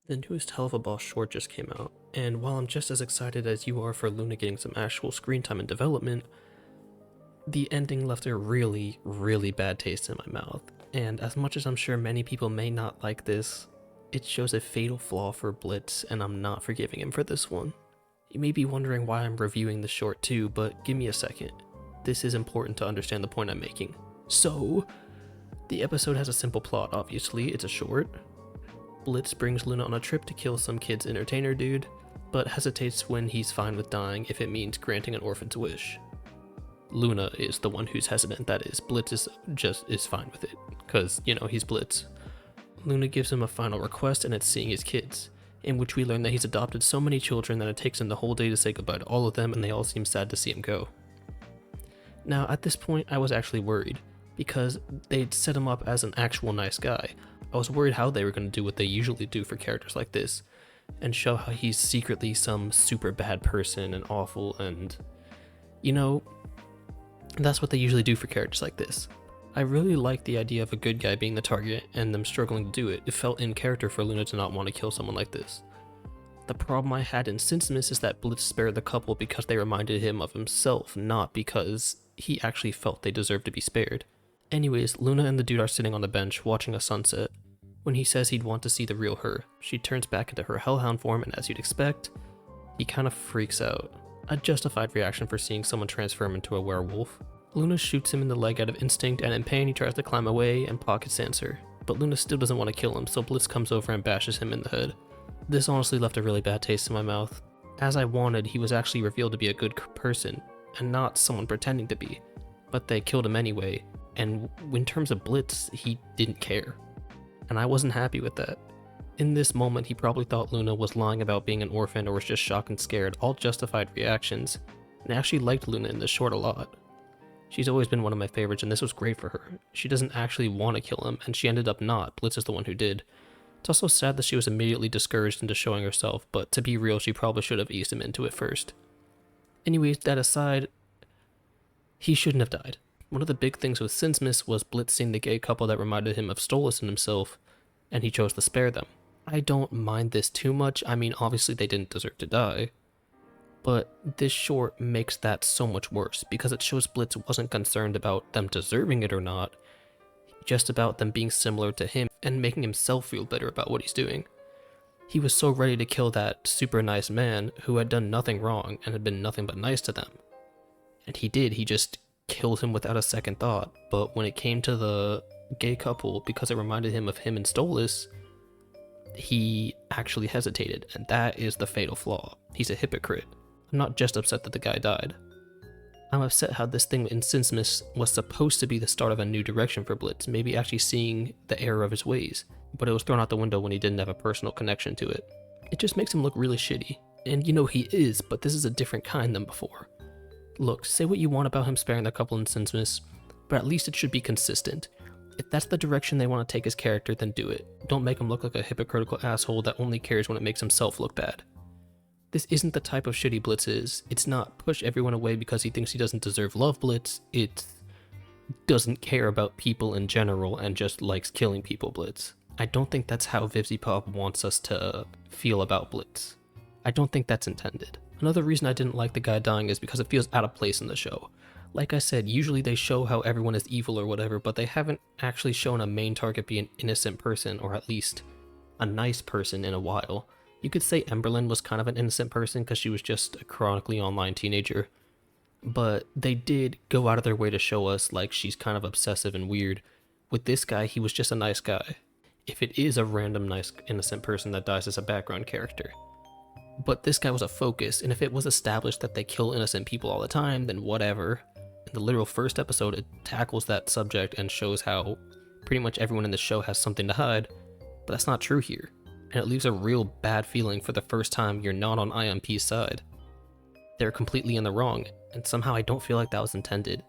The newest Helluva Boss short just came out, and while I'm just as excited as you are for Loona getting some actual screen time and development, the ending left a really, really bad taste in my mouth. And as much as I'm sure many people may not like this, it shows a fatal flaw for Blitz, and I'm not forgiving him for this one. You may be wondering why I'm reviewing the short too, but give me a second. This is important to understand the point I'm making. So, the episode has a simple plot, obviously, it's a short. Blitz brings Loona on a trip to kill some kid's entertainer dude, but hesitates when he's fine with dying if it means granting an orphan's wish. Loona is the one who's hesitant, that is. Blitz is fine with it, because, you know, he's Blitz. Loona gives him a final request, and it's seeing his kids, in which we learn that he's adopted so many children that it takes him the whole day to say goodbye to all of them, and they all seem sad to see him go. Now, at this point, I was actually worried, because they'd set him up as an actual nice guy. I was worried how they were going to do what they usually do for characters like this, and show how he's secretly some super bad person and awful, and, you know, that's what they usually do for characters like this. I really liked the idea of a good guy being the target and them struggling to do it. It felt in character for Loona to not want to kill someone like this. The problem I had in Sinsmas is that Blitz spared the couple because they reminded him of himself, not because he actually felt they deserved to be spared. Anyways, Loona and the dude are sitting on the bench watching a sunset. When he says he'd want to see the real her, she turns back into her hellhound form, and as you'd expect, he kind of freaks out. A justified reaction for seeing someone transform into a werewolf. Loona shoots him in the leg out of instinct, and in pain he tries to climb away and pockets answer. But Loona still doesn't want to kill him, so Blitz comes over and bashes him in the head. This honestly left a really bad taste in my mouth. As I wanted, he was actually revealed to be a good person, and not someone pretending to be. But they killed him anyway, and in terms of Blitz, he didn't care. And I wasn't happy with that. In this moment, he probably thought Loona was lying about being an orphan or was just shocked and scared, all justified reactions, and I actually liked Loona in this short a lot. She's always been one of my favorites, and this was great for her. She doesn't actually want to kill him, and she ended up not. Blitz is the one who did. It's also sad that she was immediately discouraged into showing herself, but to be real, she probably should have eased him into it first. Anyways, that aside, he shouldn't have died. One of the big things with Sinsmas was Blitz seeing the gay couple that reminded him of Stolas and himself, and he chose to spare them. I don't mind this too much. I mean, obviously they didn't deserve to die, but this short makes that so much worse because it shows Blitz wasn't concerned about them deserving it or not, just about them being similar to him and making himself feel better about what he's doing. He was so ready to kill that super nice man who had done nothing wrong and had been nothing but nice to them. And he did, he just killed him without a second thought. But when it came to the gay couple, because it reminded him of him and Stolas, he actually hesitated, and that is the fatal flaw. He's a hypocrite. I'm not just upset that the guy died. I'm upset how this thing in Sinsmas was supposed to be the start of a new direction for Blitz, maybe actually seeing the error of his ways, but it was thrown out the window when he didn't have a personal connection to it. It just makes him look really shitty. And you know he is, but this is a different kind than before. Look, say what you want about him sparing the couple in Sinsmas, but at least it should be consistent. If that's the direction they want to take his character, then do it. Don't make him look like a hypocritical asshole that only cares when it makes himself look bad. This isn't the type of shitty Blitz is. It's not push everyone away because he thinks he doesn't deserve love Blitz. It doesn't care about people in general and just likes killing people Blitz. I don't think that's how Vivziepop wants us to feel about Blitz. I don't think that's intended. Another reason I didn't like the guy dying is because it feels out of place in the show. Like I said, usually they show how everyone is evil or whatever, but they haven't actually shown a main target be an innocent person, or at least a nice person, in a while. You could say Emberlyn was kind of an innocent person because she was just a chronically online teenager, but they did go out of their way to show us like she's kind of obsessive and weird. With this guy, he was just a nice guy. If it is a random nice innocent person that dies as a background character. But this guy was a focus, and if it was established that they kill innocent people all the time, then whatever. In the literal first episode, it tackles that subject and shows how pretty much everyone in the show has something to hide, but that's not true here. And it leaves a real bad feeling for the first time you're not on IMP's side. They're completely in the wrong, and somehow I don't feel like that was intended.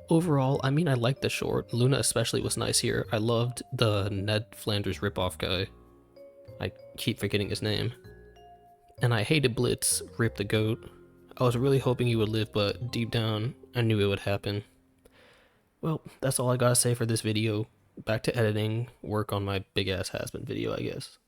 Overall, I mean, I liked the short. Loona especially was nice here. I loved the Ned Flanders ripoff guy. I keep forgetting his name. And I hated Blitz, Rip the Goat. I was really hoping he would live, but deep down, I knew it would happen. Well, that's all I gotta say for this video. Back to editing, work on my big ass Hazbin video, I guess.